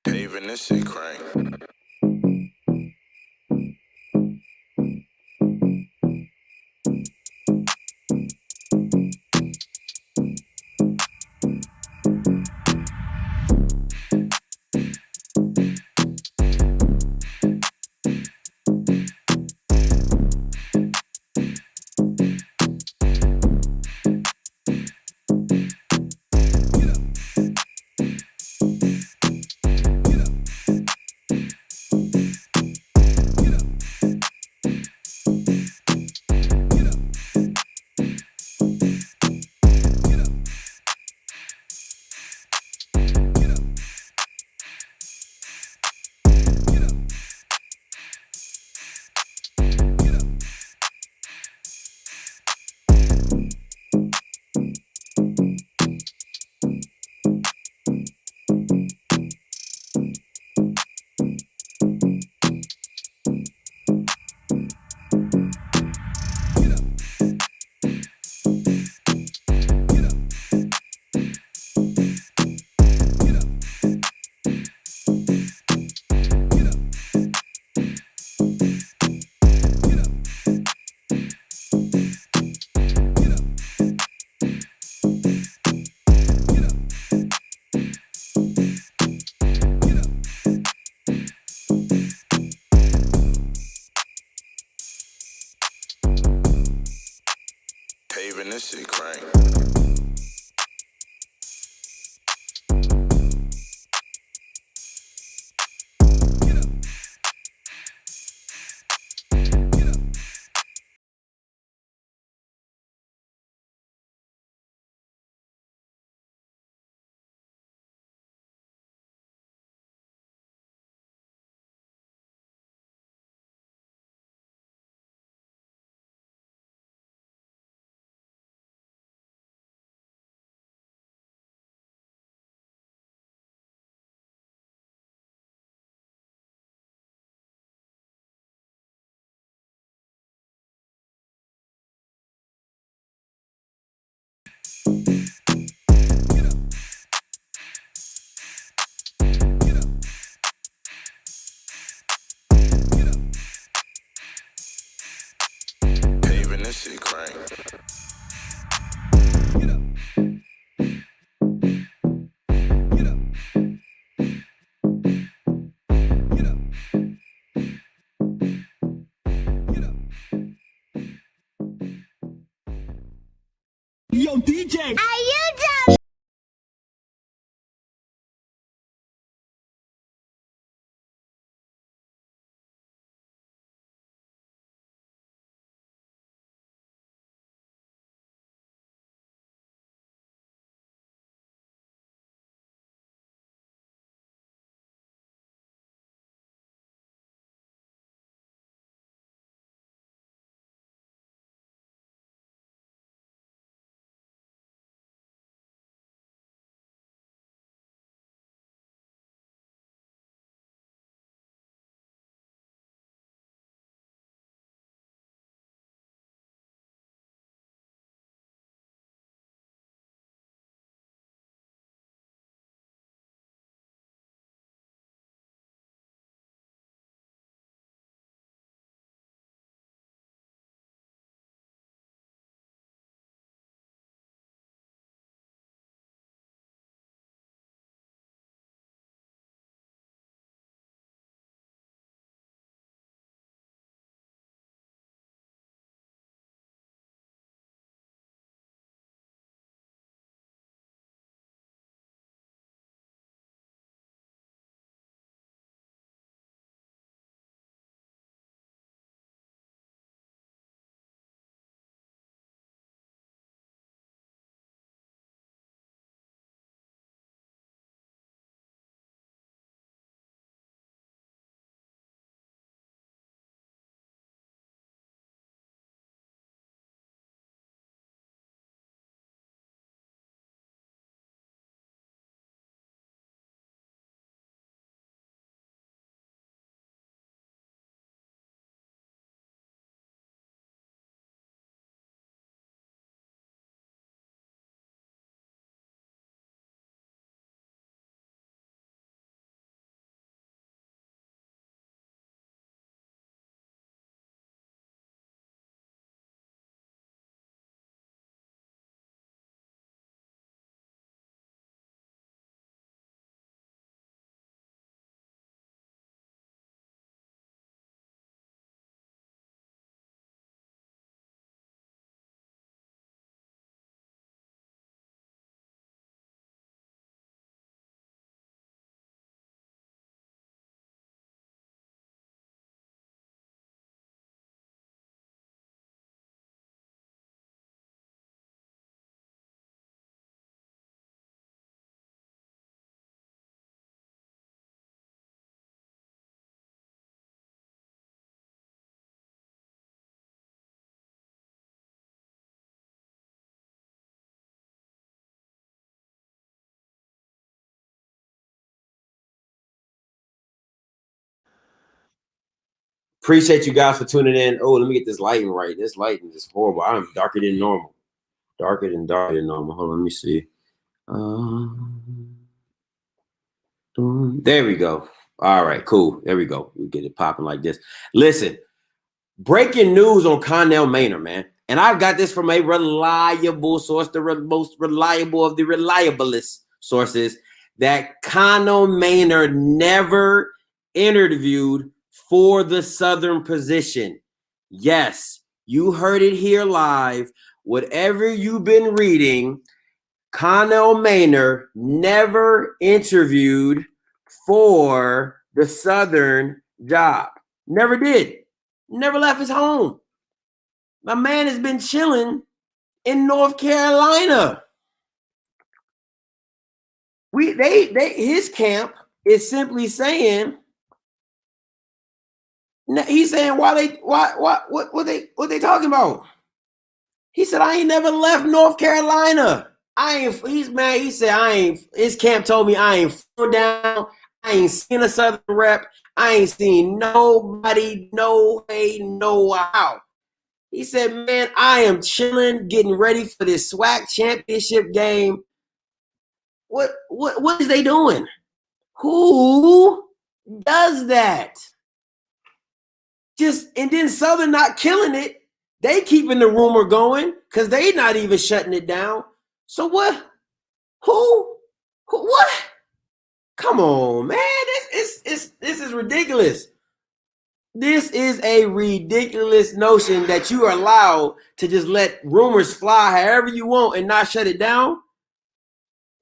Paving this shit crank. Paving this shit crank. Paving this shit crank. Yo, DJ! Are you Appreciate you guys for tuning in. Oh, let me get this lighting right. This lighting is horrible. I'm darker than normal. Darker than normal. Hold on, let me see. There we go. All right, cool. There we go. We get it popping like this. Listen, breaking news on Connell Maynor, man. And I've got this from a reliable source, the most reliable of the reliablest sources, that Connell Maynor never interviewed for the Southern position. Yes, you heard it here live. Whatever you've been reading, Connell Maynor never interviewed for the Southern job. Never did. Never left his home. My man has been chilling in North Carolina. His camp is simply saying, he's saying what they talking about? He said, I ain't never left North Carolina. He's mad. He said, his camp told me I ain't flown down. I ain't seen a Southern rep. I ain't seen nobody, no way, no how. He said, man, I am chilling, getting ready for this SWAC championship game. What is they doing? Who does that? And then Southern not killing it. They keeping the rumor going because they not even shutting it down. So what? Who? What? Come on, man. This is ridiculous. This is a ridiculous notion that you are allowed to just let rumors fly however you want and not shut it down.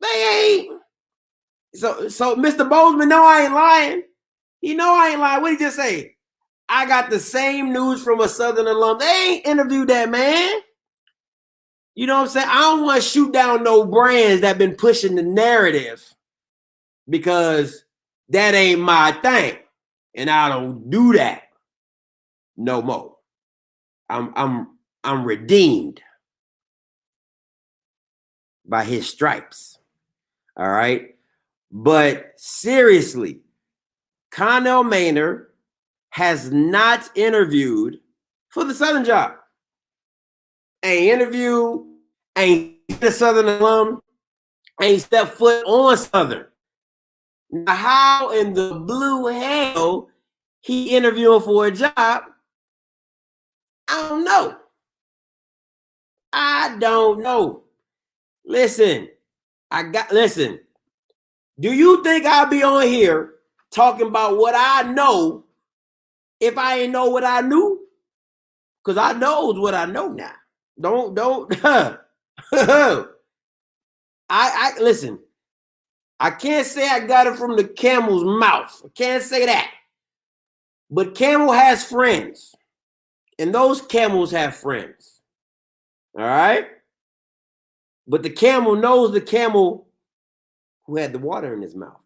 They ain't. So Mr. Bozeman, no, I ain't lying. He know I ain't lying. What did he just say? I got the same news from a Southern alum. They ain't interviewed that man. You know what I'm saying? I don't want to shoot down no brands that been pushing the narrative because that ain't my thing. And I don't do that no more. I'm redeemed by his stripes. All right. But seriously, Connell Maynor has not interviewed for the Southern job. Ain't interviewed, ain't a Southern alum, ain't stepped foot on Southern. Now, how in the blue hell he interviewing for a job? I don't know. Listen, do you think I'll be on here talking about what I know if I ain't know what I knew? Because I knows what I know now. Don't. I listen. I can't say I got it from the camel's mouth. I can't say that. But camel has friends. And those camels have friends. All right? But the camel knows the camel who had the water in his mouth.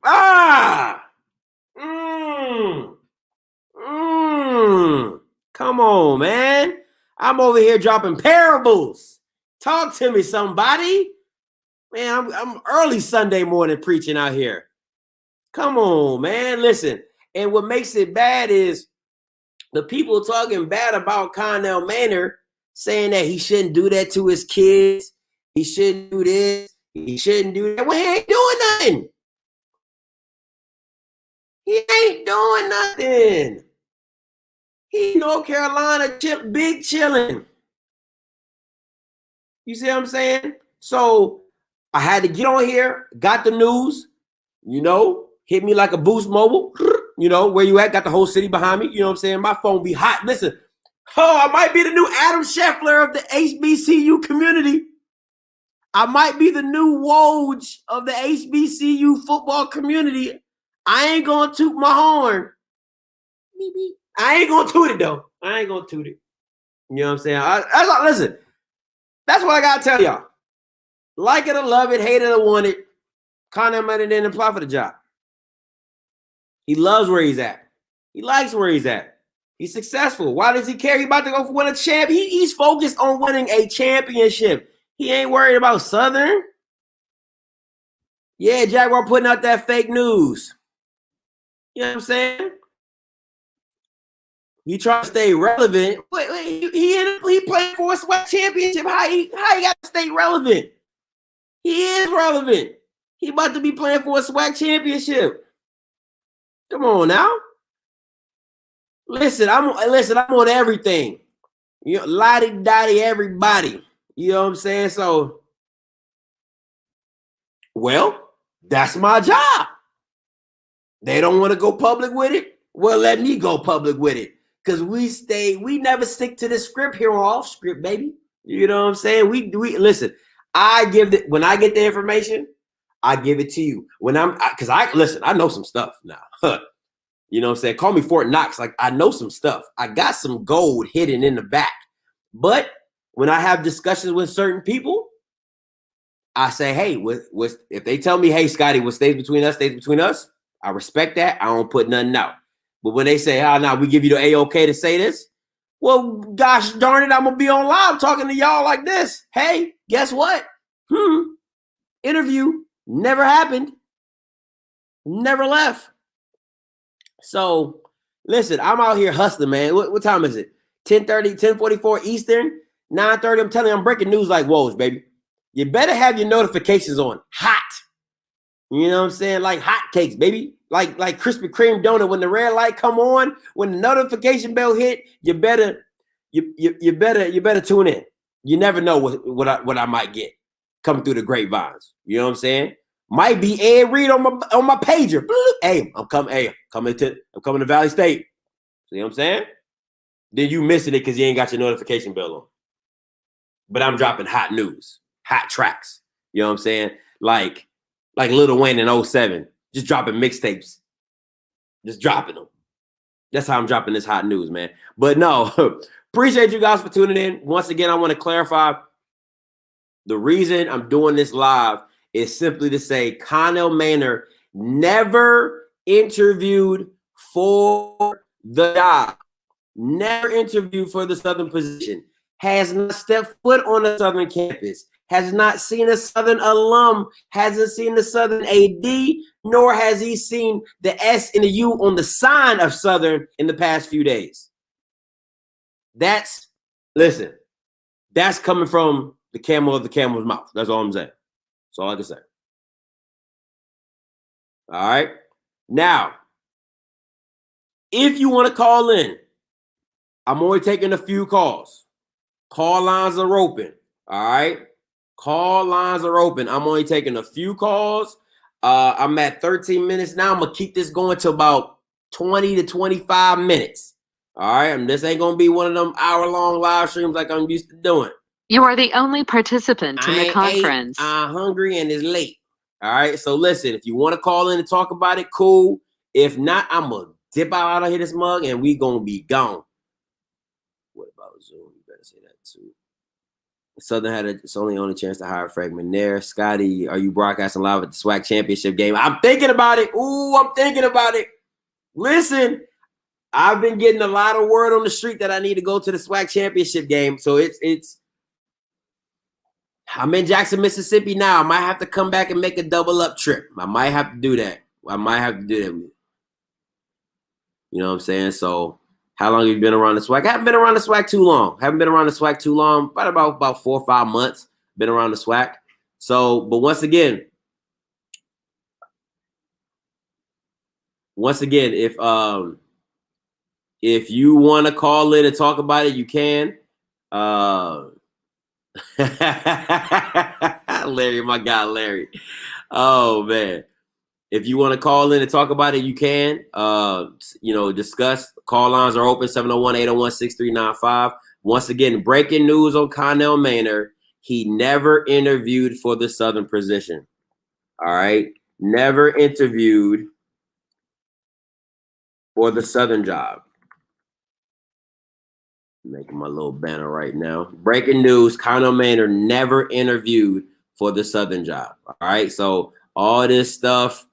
Come on, man. I'm over here dropping parables. Talk to me, somebody. Man, I'm early Sunday morning preaching out here. Come on, man. Listen. And what makes it bad is the people talking bad about Connell Maynor saying that he shouldn't do that to his kids. He shouldn't do this. He shouldn't do that. Well, he ain't doing nothing. He ain't doing nothing. He North Carolina big chilling. You see what I'm saying? So I had to get on here, got the news, hit me like a Boost Mobile, where you at, got the whole city behind me, you know what I'm saying? My phone be hot. Listen, I might be the new Adam Scheffler of the HBCU community. I might be the new Woj of the HBCU football community. I ain't going to toot my horn. I ain't going to toot it, though. I ain't going to toot it. You know what I'm saying? Listen, that's what I got to tell y'all. Like it or love it, hate it or want it, Connell Maynor didn't apply for the job. He loves where he's at. He likes where he's at. He's successful. Why does he care? He's about to go win a champ. He's focused on winning a championship. He ain't worried about Southern. Yeah, Jaguar putting out that fake news. You know what I'm saying? He tried to stay relevant. Wait, he played for a SWAC championship. How he got to stay relevant? He is relevant. He about to be playing for a SWAC championship. Come on now. Listen, I'm on everything. You know, lottie dottie everybody. You know what I'm saying? So, well, that's my job. They don't want to go public with it. Well, let me go public with it. Because we never stick to the script here on Off Script, baby. You know what I'm saying? We listen, when I get the information, I give it to you. Because I know some stuff now. You know what I'm saying? Call me Fort Knox. Like, I know some stuff. I got some gold hidden in the back. But when I have discussions with certain people, I say, hey, if they tell me, hey, Scotty, what stays between us, I respect that. I don't put nothing out. But when they say, oh, no, we give you the A-OK to say this, well, gosh darn it, I'm going to be on live talking to y'all like this. Hey, guess what? Interview never happened. Never left. So, listen, I'm out here hustling, man. What time is it? 10:30, 10:44 Eastern, 9:30. I'm telling you, I'm breaking news like woes, baby. You better have your notifications on hot. You know what I'm saying? Like hot cakes, baby. Like Krispy Kreme donut. When the red light come on, when the notification bell hit, you better tune in. You never know what I might get coming through the grapevines. You know what I'm saying? Might be Ed Reed on my pager. Hey, I'm coming to Valley State. See what I'm saying? Then you missing it because you ain't got your notification bell on. But I'm dropping hot news, hot tracks. You know what I'm saying? Like Lil Wayne in 07, just dropping mixtapes, just dropping them. That's how I'm dropping this hot news, man. But no, appreciate you guys for tuning in. Once again, I want to clarify the reason I'm doing this live is simply to say Connell Maynor never interviewed for the job, never interviewed for the Southern position, has not stepped foot on the Southern campus, has not seen a Southern alum, hasn't seen the Southern AD, nor has he seen the S and the U on the sign of Southern in the past few days. That's coming from the camel of the camel's mouth. That's all I'm saying. That's all I can say. All right. Now, if you want to call in, I'm only taking a few calls. Call lines are open. All right. Call lines are open. I'm only taking a few calls. I'm at 13 minutes now. I'm going to keep this going to about 20 to 25 minutes. All right. And this ain't going to be one of them hour-long live streams like I'm used to doing. You are the only participant in the conference. I'm hungry and it's late. All right. So listen, if you want to call in and talk about it, cool. If not, I'm going to dip out of here this mug and we going to be gone. What about Zoom? You better say that too. Southern had its only chance to hire Frank Maynor. Scotty, are you broadcasting live at the SWAC championship game? I'm thinking about it. I'm thinking about it. Listen, I've been getting a lot of word on the street that I need to go to the SWAC championship game. So I'm in Jackson, Mississippi now. I might have to come back and make a double up trip. I might have to do that. You know what I'm saying? So how long have you been around the SWAC? I haven't been around the SWAC too long. About 4 or 5 months. Been around the SWAC. So, but once again, if you want to call in and talk about it, you can. Larry, my guy, Larry. Oh man. If you want to call in and talk about it, you can. Discuss. Call lines are open, 701-801-6395. Once again, breaking news on Connell Maynor. He never interviewed for the Southern position. All right? Never interviewed for the Southern job. Making my little banner right now. Breaking news, Connell Maynor never interviewed for the Southern job. All right? So all this stuff,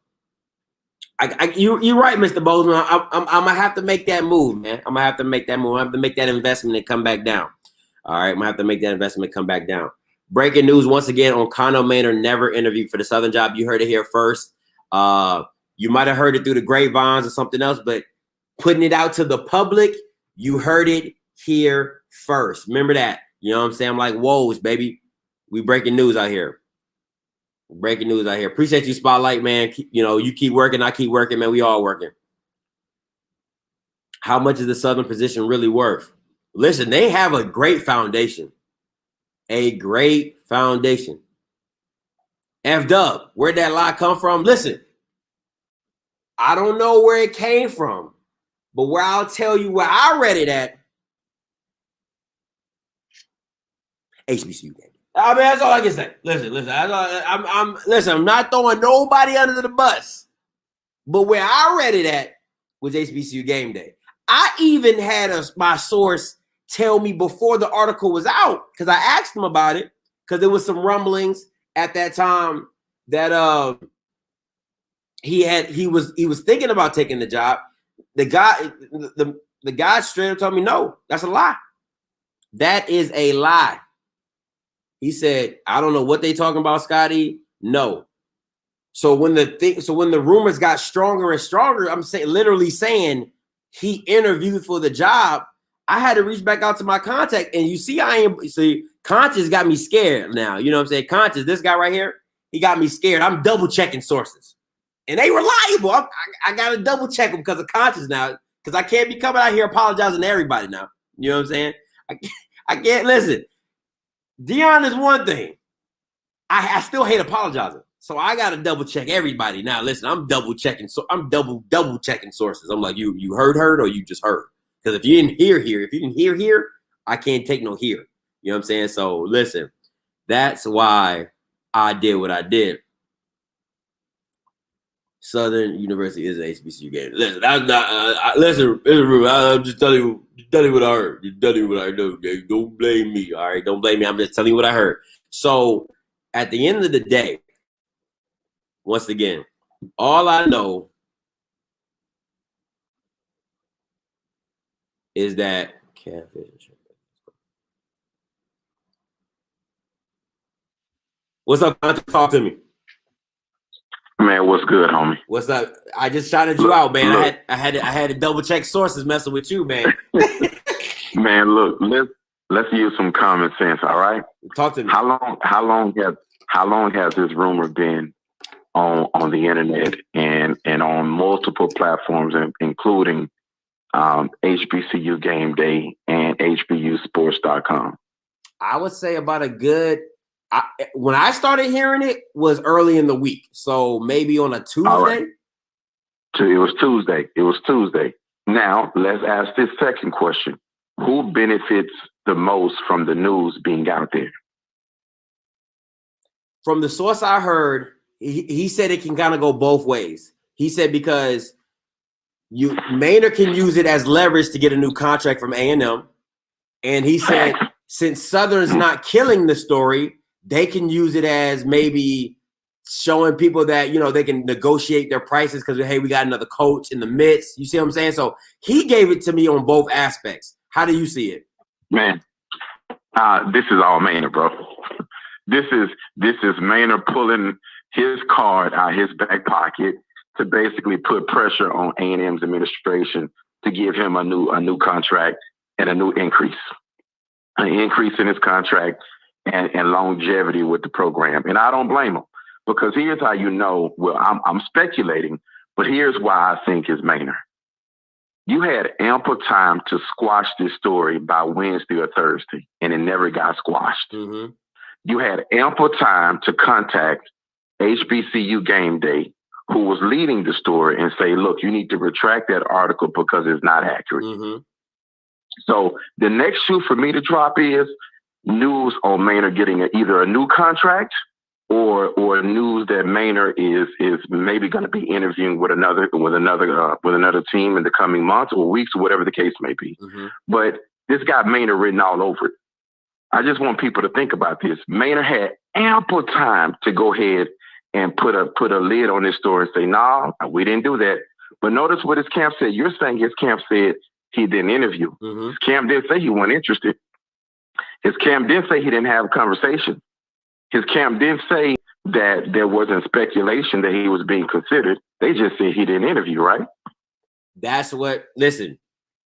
you're right, Mr. Bozeman. I'm gonna have to make that move, man. I'm gonna have to make that move. I have to make that investment and come back down. All right, I'm gonna have to make that investment and come back down. Breaking news once again on Connell Maynor never interviewed for the Southern job. You heard it here first. You might have heard it through the grapevines or something else, but putting it out to the public You heard it here first. Remember that. You know what I'm saying? I'm like, whoa, baby. We breaking news out here. Breaking news out here. Appreciate you, Spotlight, man. You know, you keep working, I keep working, man. We all working. How much is the Southern position really worth? Listen, they have a great foundation. A great foundation. F-Dub, where'd that lie come from? Listen, I don't know where it came from, but where I'll tell you where I read it at, HBCU game. I mean, that's all I can say. Listen. I'm not throwing nobody under the bus, but where I read it at was HBCU game day. I even had my source tell me before the article was out, because I asked him about it, because there was some rumblings at that time that he was thinking about taking the job. The guy straight up told me, no, that's a lie. That is a lie. He said, I don't know what they talking about, Scotty. No. So when the rumors got stronger and stronger, I'm literally saying he interviewed for the job. I had to reach back out to my contact, and you see, Conscious got me scared now. You know what I'm saying? Conscious, this guy right here, he got me scared. I'm double checking sources, and they reliable. I got to double check them because of Conscious now, because I can't be coming out here apologizing to everybody now. You know what I'm saying? I can't listen. Dion is one thing. I still hate apologizing. So I gotta double check everybody. Now listen, I'm double checking. So I'm double checking sources. I'm like, you heard or you just heard? Because if you didn't hear here, I can't take no here. You know what I'm saying? So listen, that's why I did what I did. Southern University is an HBCU game. Listen, I'm not. Listen, I'm just telling you what I heard. Just telling you what I know. Don't blame me. All right, don't blame me. I'm just telling you what I heard. So at the end of the day, once again, all I know is that catfish. What's up? Talk to me. Man, what's good, homie? What's up? I just shouted you out, man. Look. I had to double check sources messing with you, man. Man, look, let's use some common sense, all right? Talk to me. How long has this rumor been on the internet and on multiple platforms, including HBCU Game Day and HBUsports.com? I would say about a good. When I started hearing it was early in the week, so maybe on a Tuesday. Right. It was Tuesday. Now let's ask this second question: who benefits the most from the news being out there? From the source I heard, he said it can kind of go both ways. He said because Maynor can use it as leverage to get a new contract from A&M, and he said since Southern's not killing the story, they can use it as maybe showing people that, you know, they can negotiate their prices because, hey, we got another coach in the midst. You see what I'm saying? So he gave it to me on both aspects. How do you see it? Man, this is all Maynor, bro. This is Maynor pulling his card out of his back pocket to basically put pressure on A&M's administration to give him a new contract and a new increase. An increase in his contract and longevity with the program. And I don't blame him, because here's how you know, well, I'm speculating, but here's why I think it's Maynor. You had ample time to squash this story by Wednesday or Thursday, and it never got squashed. Mm-hmm. You had ample time to contact HBCU Game Day, who was leading the story, and say, look, you need to retract that article because it's not accurate. Mm-hmm. So the next shoe for me to drop is news on Maynor getting either a new contract or news that Maynor is maybe going to be interviewing with another team in the coming months or weeks or whatever the case may be. Mm-hmm. But this got Maynor written all over it. I just want people to think about this. Maynor had ample time to go ahead and put a lid on this story and say, no, we didn't do that. But notice what his camp said. You're saying his camp said he didn't interview. Mm-hmm. His camp didn't say he wasn't interested. His camp didn't say he didn't have a conversation. His camp didn't say that there wasn't speculation that he was being considered. They just said he didn't interview, right? That's what, listen,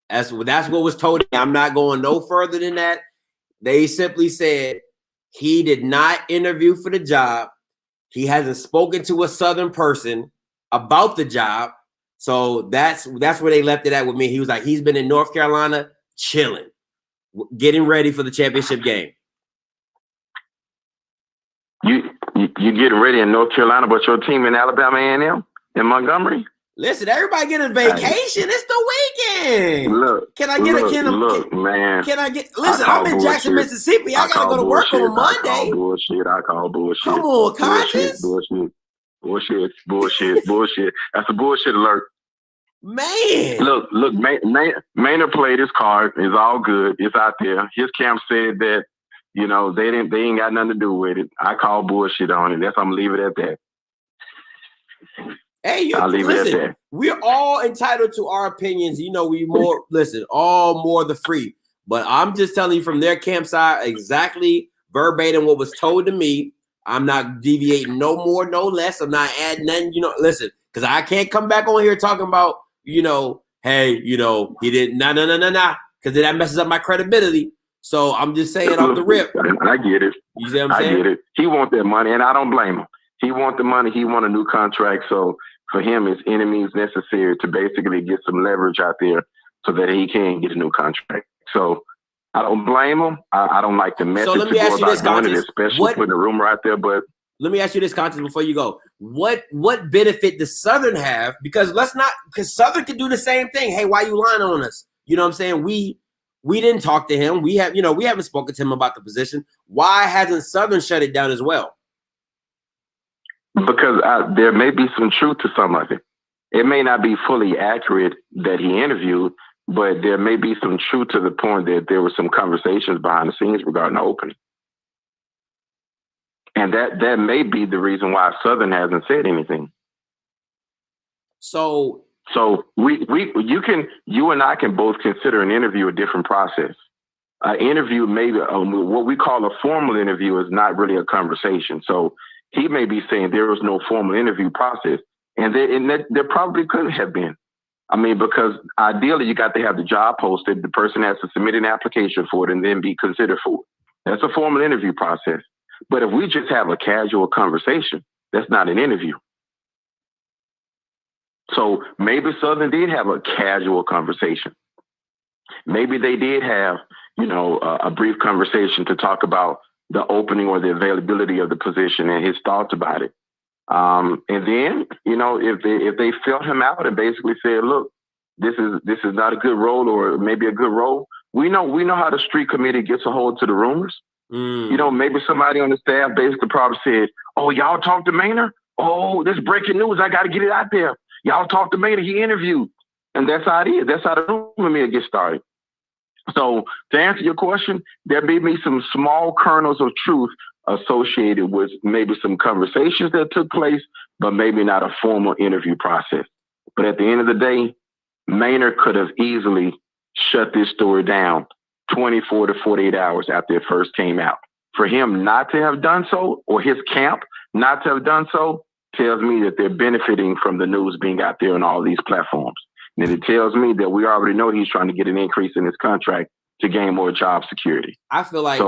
That's what was told. I'm not going no further than that. They simply said he did not interview for the job. He hasn't spoken to a Southern person about the job. So that's where they left it at with me. He was like, he's been in North Carolina chilling, getting ready for the championship game. You getting ready in North Carolina, but your team in Alabama A&M in Montgomery? Listen, everybody get a vacation. It's the weekend. Look, can I get man? Can I get? Listen, I'm in Jackson, Mississippi. I gotta go to work on Monday. I call bullshit. Come on, conscious. Bullshit. That's a bullshit alert. Man, look. Maynor played his card. It's all good. It's out there. His camp said that they ain't got nothing to do with it. I call bullshit on it. I'm gonna leave it at that. Hey, I'll leave it at that. We're all entitled to our opinions. All more the free. But I'm just telling you from their campsite exactly verbatim what was told to me. I'm not deviating no more, no less. I'm not adding nothing. Listen, because I can't come back on here talking about, hey, he didn't, nah, because that messes up my credibility. So I'm just saying off the rip. I get it. You see what I'm saying? I get it. He wants that money, and I don't blame him. He wants the money. He wants a new contract. So for him, it's any means necessary to basically get some leverage out there so that he can get a new contract. So I don't blame him. I don't like the message so let me ask you this, Conscious. Especially putting a rumor out there. But let me ask you this, Conscious, before you go. What benefit does Southern have? Because Southern can do the same thing. Hey, why you lying on us? You know what I'm saying? We didn't talk to him. We haven't spoken to him about the position. Why hasn't Southern shut it down as well? Because there may be some truth to some of it. It may not be fully accurate that he interviewed, but there may be some truth to the point that there were some conversations behind the scenes regarding the opening. And that may be the reason why Southern hasn't said anything. So you and I can both consider an interview a different process. An interview, maybe what we call a formal interview, is not really a conversation. So he may be saying there was no formal interview process, and there probably could have been. I mean, because ideally you got to have the job posted, the person has to submit an application for it, and then be considered for it. That's a formal interview process. But if we just have a casual conversation, that's not an interview. So maybe Southern did have a casual conversation. Maybe they did have, a brief conversation to talk about the opening or the availability of the position and his thoughts about it. And then, if they felt him out and basically said, look, this is not a good role, or maybe a good role. We know how the street committee gets a hold to the rumors. Maybe somebody on the staff basically probably said, oh, y'all talked to Maynor? Oh, this breaking news. I got to get it out there. Y'all talked to Maynor. He interviewed. And that's how it is. That's how the rumor mill gets started. So to answer your question, there may be some small kernels of truth associated with maybe some conversations that took place, but maybe not a formal interview process. But at the end of the day, Maynor could have easily shut this story down 24 to 48 hours after it first came out. For him not to have done so, or his camp not to have done so, tells me that they're benefiting from the news being out there on all these platforms. And it tells me that we already know he's trying to get an increase in his contract to gain more job security. I feel like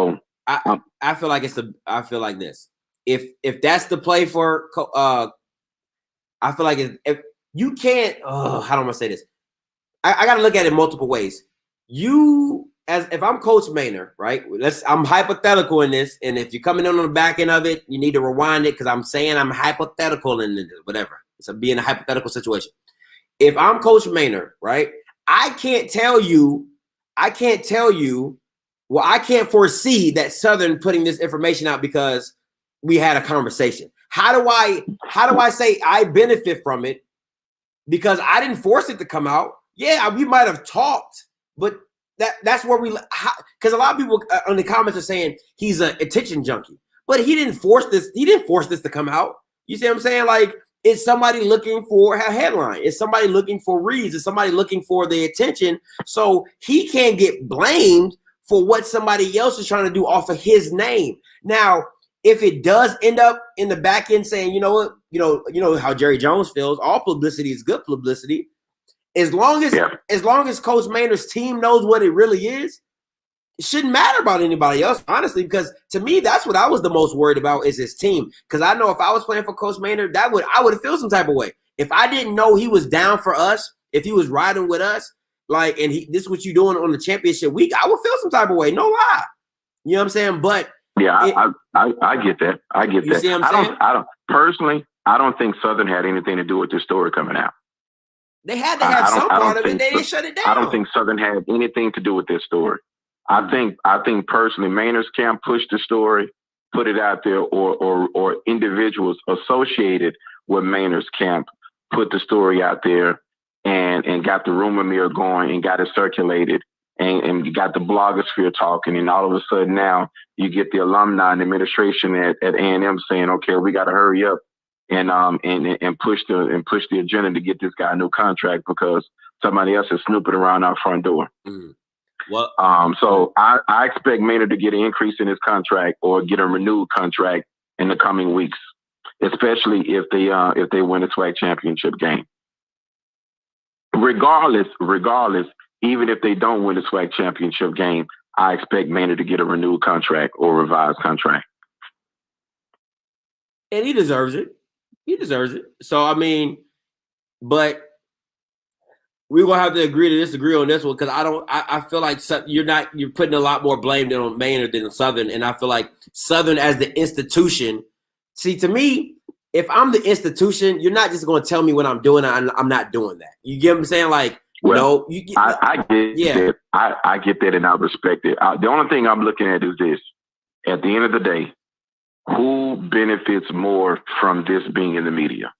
I feel like this. If that's the play for, I feel like if you can't. How do I say this? I got to look at it multiple ways. If I'm Coach Maynor, right? I'm hypothetical in this, and if you're coming in on the back end of it, you need to rewind it because I'm saying I'm hypothetical in this, whatever. It's being a hypothetical situation. If I'm Coach Maynor, right? I can't tell you. Well, I can't foresee that Southern putting this information out because we had a conversation. How do I say I benefit from it? Because I didn't force it to come out. Yeah, we might have talked, but that's where because a lot of people in the comments are saying he's an attention junkie, but he didn't force this. He didn't force this to come out. You see what I'm saying? Like, it's somebody looking for a headline. It's somebody looking for reads. It's somebody looking for the attention. So he can't get blamed for what somebody else is trying to do off of his name. Now, if it does end up in the back end saying, you know what, you know how Jerry Jones feels, all publicity is good publicity. As long as Coach Maynor's team knows what it really is, it shouldn't matter about anybody else, honestly, because to me, that's what I was the most worried about is his team. Because I know if I was playing for Coach Maynor, I would feel some type of way. If I didn't know he was down for us, if he was riding with us, like, and this is what you doing on the championship week, I would feel some type of way. No lie. You know what I'm saying? But yeah, I get that. I get that. See what I'm saying? I don't personally. I don't think Southern had anything to do with this story coming out. They had to have some part of it. They didn't shut it down. I don't think Southern had anything to do with this story. I think personally, Maynor's camp pushed the story, put it out there, or individuals associated with Maynor's camp put the story out there and got the rumor mill going and got it circulated and you got the blogosphere talking, and all of a sudden now you get the alumni and administration at A&M saying, okay, we got to hurry up and push the agenda to get this guy a new contract because somebody else is snooping around our front door. Mm. Well, so I expect Maynor to get an increase in his contract or get a renewed contract in the coming weeks, especially if they win a SWAC championship game. Regardless, even if they don't win the SWAC championship game, I expect Maynor to get a renewed contract or revised contract. And he deserves it. He deserves it. So, I mean, but we're going to have to agree to disagree on this one because I feel like you're putting a lot more blame on Maynor than Southern. And I feel like Southern as the institution, see, to me, if I'm the institution, you're not just going to tell me what I'm doing. I'm not doing that. You get what I'm saying? Like, well, no, I get that. I get that and I respect it. The only thing I'm looking at is this. At the end of the day, who benefits more from this being in the media?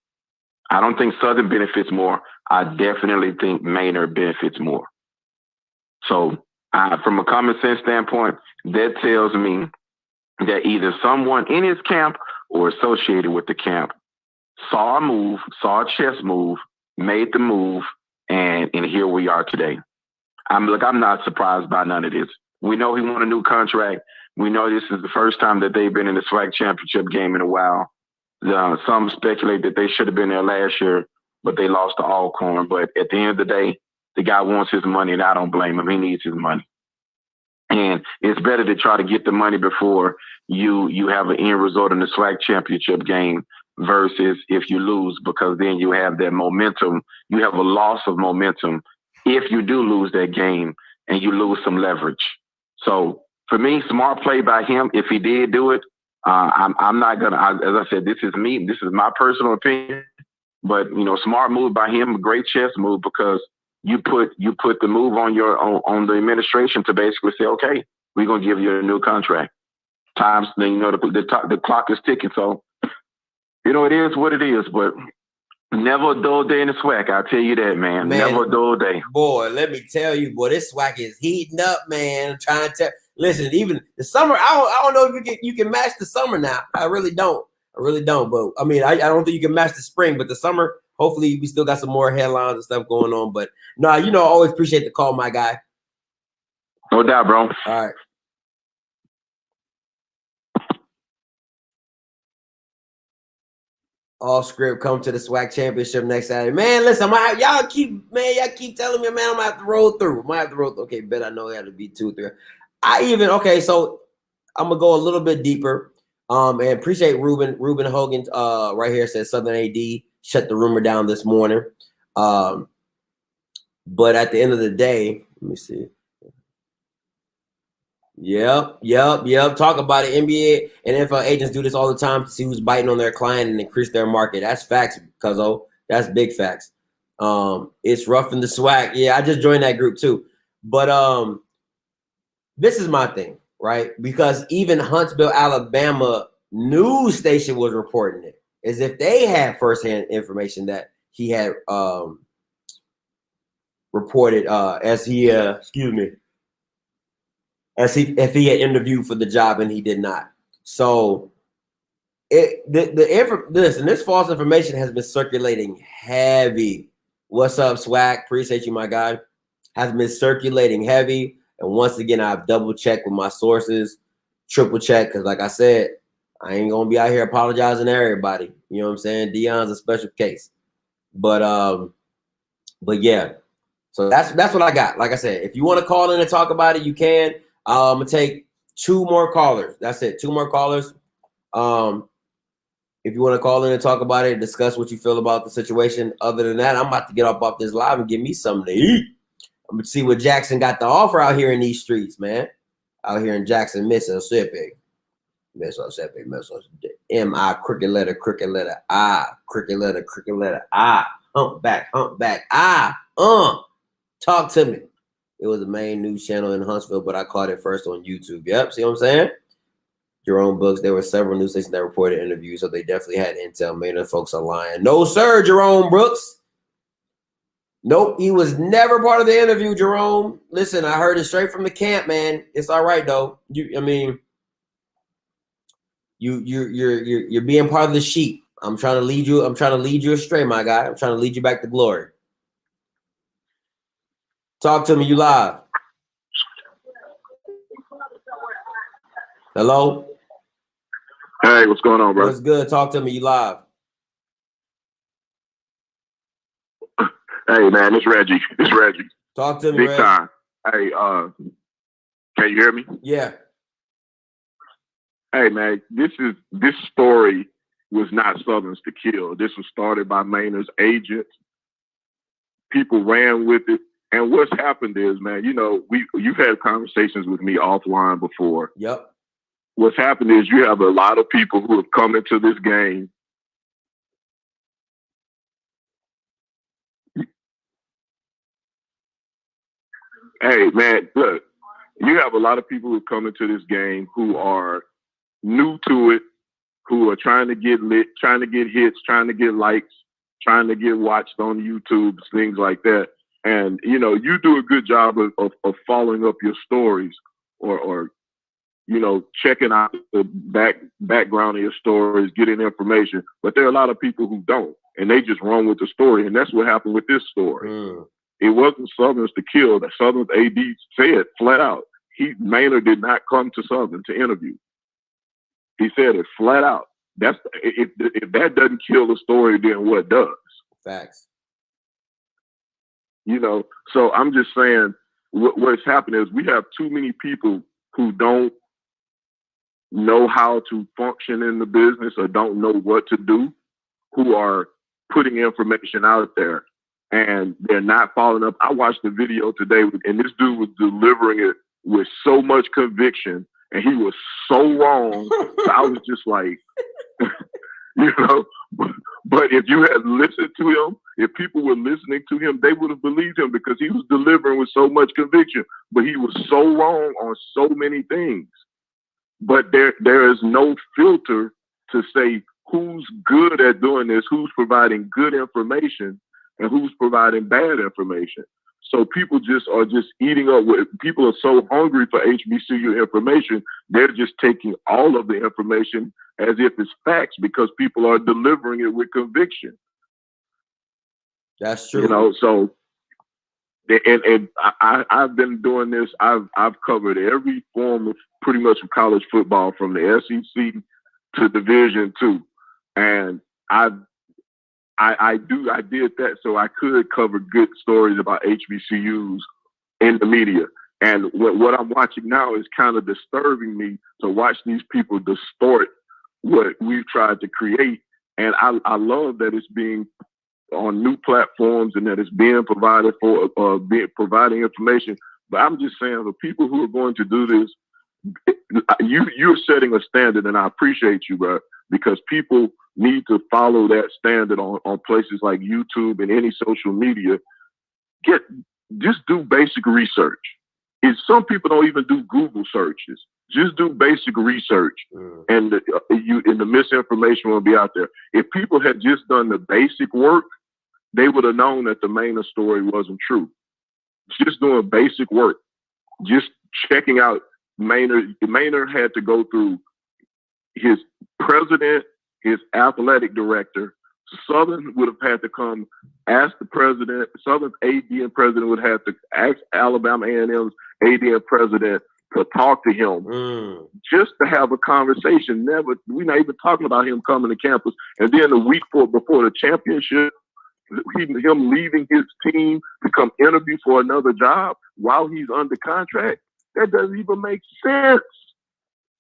I don't think Southern benefits more. I definitely think Maynor benefits more. So from a common sense standpoint, that tells me that either someone in his camp or associated with the camp saw a chess move, made the move, and here we are today. I'm not surprised by none of this. We know he won a new contract. We know this is the first time that they've been in the SWAC championship game in a while. Some speculate that they should have been there last year, but they lost to Alcorn. But at the end of the day, the guy wants his money, and I don't blame him. He needs his money. And it's better to try to get the money before you have an end result in the SWAC championship game versus if you lose, because then you have that momentum. You have a loss of momentum if you do lose that game and you lose some leverage. So for me, smart play by him. If he did do it, I'm not gonna. As I said, this is me. This is my personal opinion. But smart move by him, a great chess move because you put the move on the administration to basically say, okay, we're gonna give you a new contract. Times, the clock is ticking. So it is what it is. But never a dull day in the SWAC. I'll tell you that, man. Never a dull day. Boy, let me tell you, boy, this SWAC is heating up, man. I'm trying to tell. Listen, even the summer, I don't know if you can match the summer now. I really don't. But I mean, I don't think you can match the spring, but the summer, hopefully we still got some more headlines and stuff going on. But no, I always appreciate the call, my guy. No doubt, bro. All right. All script come to the SWAC championship next Saturday. Man, listen, y'all keep telling me, man, I'm gonna have to roll through. Okay, bet I know it had to be 2 or 3. So I'm gonna go a little bit deeper. And appreciate Ruben Hogan right here says Southern AD shut the rumor down this morning. But at the end of the day, let me see. Yep. Talk about it. NBA and NFL agents do this all the time to see who's biting on their client and increase their market. That's facts, cuzzo. That's big facts. It's rough in the SWAC. Yeah, I just joined that group too. But this is my thing, right? Because even Huntsville, Alabama news station was reporting it as if they had firsthand information that he had reported if he had interviewed for the job and he did not. So this false information has been circulating heavy. What's up, SWAC? Appreciate you, my guy. Has been circulating heavy. And once again, I've double checked with my sources, triple check, because like I said, I ain't gonna be out here apologizing to everybody. You know what I'm saying? Deion's a special case. But But yeah, so that's what I got. Like I said, if you want to call in and talk about it, you can. I'm gonna take 2 more callers. That's it. 2 more callers. If you want to call in and talk about it, discuss what you feel about the situation. Other than that, I'm about to get off this live and give me something to eat. I'm gonna see what Jackson got to offer out here in these streets, man. Out here in Jackson, Mississippi. Mississippi. M-I, crooked letter, I, crooked letter, I, humpback, I, talk to me. It was the main news channel in Huntsville, but I caught it first on YouTube. Yep, see what I'm saying? Jerome Brooks, there were several news stations that reported interviews, so they definitely had intel. Maynard folks are lying. No, sir, Jerome Brooks. Nope, he was never part of the interview, Jerome. Listen, I heard it straight from the camp, man. It's all right though. You're being part of the sheep. I'm trying to lead you. I'm trying to lead you astray, my guy. I'm trying to lead you back to glory. Talk to me. You live. Hello. Hey, what's going on, bro? What's good? Talk to me. You live. Hey, man, it's Reggie. It's Reggie. Talk to me, Big Reg. time. Hey, can you hear me? Yeah. Hey, man, this story was not Southern's to kill. This was started by Maynard's agent. People ran with it. And what's happened is, man, you know, you've had conversations with me offline before. Yep. What's happened is you have a lot of people who have come into this game. Hey, man, look, you have a lot of people who come into this game who are new to it, who are trying to get lit, trying to get hits, trying to get likes, trying to get watched on YouTube, things like that. And, you know, you do a good job of following up your stories or you know, checking out the background of your stories, getting information. But there are a lot of people who don't, and they just run with the story. And that's what happened with this story. It wasn't Southern's to kill. That Southern's AD said flat out. Maynard did not come to Southern to interview. He said it flat out. That's if that doesn't kill the story, then what does? Facts. You know, so I'm just saying what's happened is we have too many people who don't know how to function in the business or don't know what to do, who are putting information out there and they're not following up. I watched the video today and this dude was delivering it with so much conviction and he was so wrong. So I was just like, you know, but if you had listened to him, if people were listening to him, they would have believed him because he was delivering with so much conviction, but he was so wrong on so many things. But there is no filter to say who's good at doing this, who's providing good information, and who's providing bad information. So people are just eating up. People are so hungry for HBCU information, they're just taking all of the information as if it's facts because people are delivering it with conviction. That's true. You know, so. And I've been doing this. I've covered every form of pretty much of college football from the SEC to Division II, and I did that so I could cover good stories about HBCUs in the media. And what I'm watching now is kind of disturbing me to watch these people distort what we've tried to create. And I love that it's being on new platforms and that it's being provided for, providing information. But I'm just saying the people who are going to do this, you're setting a standard, and I appreciate you, bro, because people need to follow that standard on places like YouTube and any social media. Just do basic research. Some people don't even do Google searches. Just do basic research, and the misinformation will be out there. If people had just done the basic work, they would have known that the Maynard story wasn't true. Just doing basic work, just checking out Maynard. Maynard had to go through his president, his athletic director. Southern would have had to come ask the president. Southern's AD and president would have to ask Alabama A&M's AD and president to talk to him, just to have a conversation. We're not even talking about him coming to campus. And then the week before the championship, him leaving his team to come interview for another job while he's under contract, that doesn't even make sense.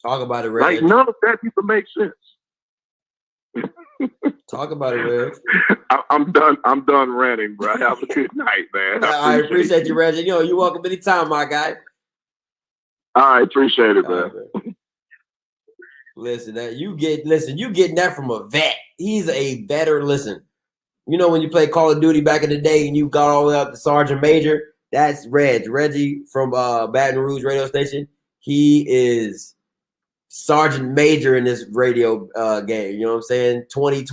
Talk about it, Reg. Like, none of that even makes sense. Talk about it, Reg. I'm done ranting, bro. Have a good night, man. I appreciate you, Reg. You're welcome anytime, my guy. I appreciate it, man. Right, listen, you getting that from a vet. He's a veteran. Listen, you know when you play Call of Duty back in the day and you got all the way up to Sergeant Major, that's Reggie from Baton Rouge radio station. He is Sergeant Major in this radio game. You know what I'm saying? 20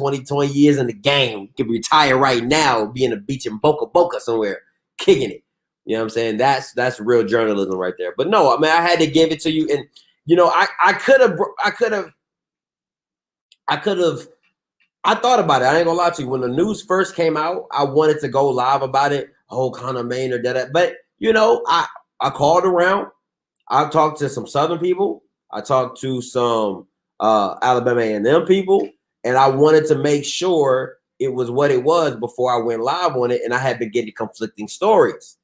years in the game. You can retire right now, be in the beach in Boca somewhere, kicking it. You know what I'm saying? That's real journalism right there. But no, I mean, I had to give it to you. And, you know, I thought about it. I ain't gonna lie to you. When the news first came out, I wanted to go live about it. Oh, Connell Maynor, that. But, you know, I called around. I talked to some Southern people. I talked to some Alabama A&M people. And I wanted to make sure it was what it was before I went live on it. And I had been getting conflicting stories.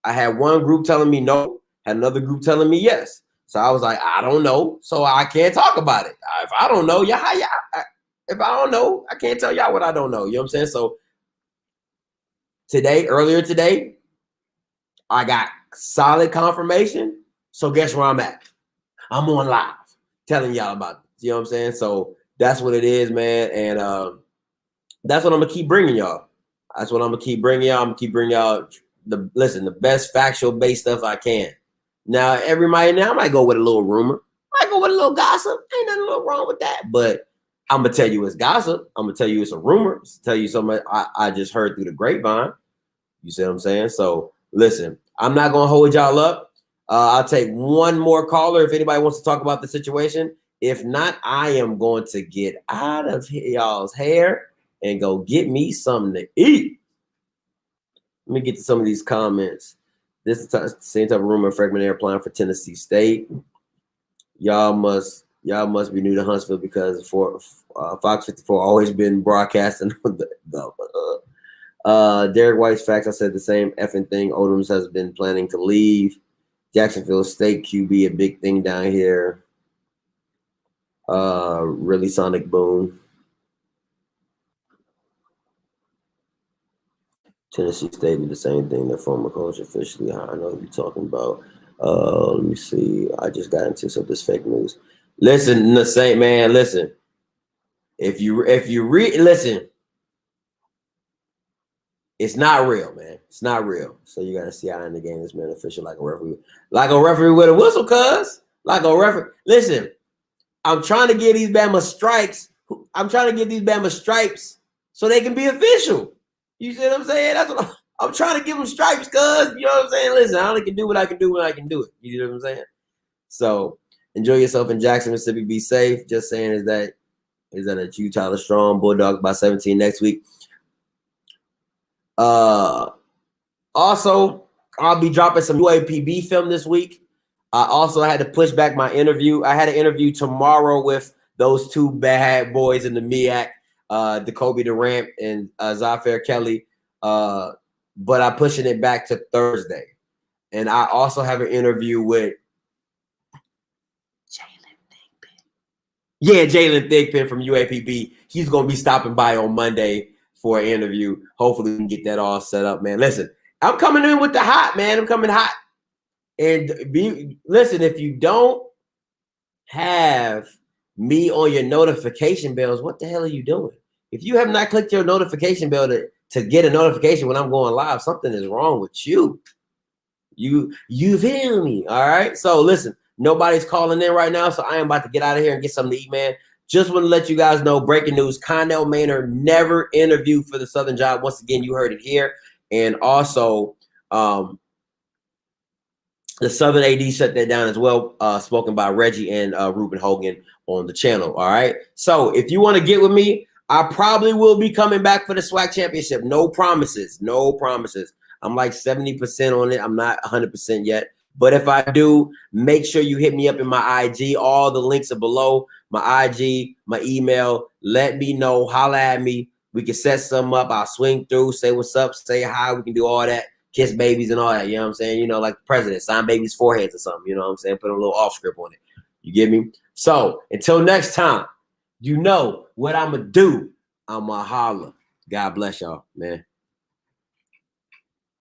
I had one group telling me no, had another group telling me yes. So I was like, I don't know. So I can't talk about it. If I don't know, if I don't know, I can't tell y'all what I don't know. You know what I'm saying? So earlier today, I got solid confirmation. So guess where I'm at? I'm on live telling y'all about it. You know what I'm saying? So that's what it is, man. And that's what I'm going to keep bringing y'all. That's what I'm going to keep bringing y'all. I'm going to keep bringing y'all the best factual based stuff I can. Now, everybody now might go with a little rumor. Might go with a little gossip. Ain't nothing wrong with that. But I'm going to tell you it's gossip. I'm going to tell you it's a rumor. Tell you something I just heard through the grapevine. You see what I'm saying? So, listen, I'm not going to hold y'all up. I'll take one more caller if anybody wants to talk about the situation. If not, I am going to get out of y'all's hair and go get me something to eat. Let me get to some of these comments. This is the same type of rumor freshman air applying for Tennessee State. Y'all must be new to Huntsville because Fox 54 always been broadcasting Derek White's facts. I said the same effing thing. Odoms has been planning to leave. Jacksonville State QB, a big thing down here. Really Sonic Boom. Tennessee State did the same thing. Their former coach officially hired. I know what you're talking about. Let me see. I just got into some of this fake news. Listen, the same man. Listen, if you read, listen, it's not real, man. It's not real. So you got to see how in the game is beneficial, like a referee with a whistle, cuz like a referee. Listen, I'm trying to get these Bama stripes. I'm trying to get these Bama stripes so they can be official. You see what I'm saying? That's what I'm trying to give them stripes, cuz. You know what I'm saying? Listen, I only can do what I can do when I can do it. You know what I'm saying? So enjoy yourself in Jackson, Mississippi. Be safe. Just saying is that at you, Tyler Strong, Bulldogs by 17 next week. Also, I'll be dropping some UAPB film this week. I also had to push back my interview. I had an interview tomorrow with those two bad boys in the MEAC. Jacoby Durant and Zafair Kelly, but I'm pushing it back to Thursday. And I also have an interview with Jalen Thigpen. Yeah, Jalen Thigpen from UAPB. He's going to be stopping by on Monday for an interview. Hopefully we can get that all set up, man. Listen, I'm coming in with the hot, man. I'm coming hot. And listen, if you don't have me on your notification bells, what the hell are you doing? If you have not clicked your notification bell to get a notification when I'm going live, something is wrong with you. You feel me? All right. So listen, nobody's calling in right now, so I am about to get out of here and get something to eat, man. Just want to let you guys know, breaking news, Connell Maynor never interviewed for the Southern job. Once again, you heard it here. And also, the Southern AD shut that down as well, spoken by Reggie and Ruben Hogan on the channel. All right. So if you want to get with me, I probably will be coming back for the SWAC championship. No promises. No promises. I'm like 70% on it. I'm not 100% yet. But if I do, make sure you hit me up in my IG. All the links are below. My IG, my email. Let me know. Holla at me. We can set something up. I'll swing through, say what's up, say hi. We can do all that, kiss babies and all that. You know what I'm saying? You know, like the president, sign babies' foreheads or something. You know what I'm saying? Put a little off script on it. You get me? So until next time, you know what I'm going to do. I'm going to holler. God bless y'all, man.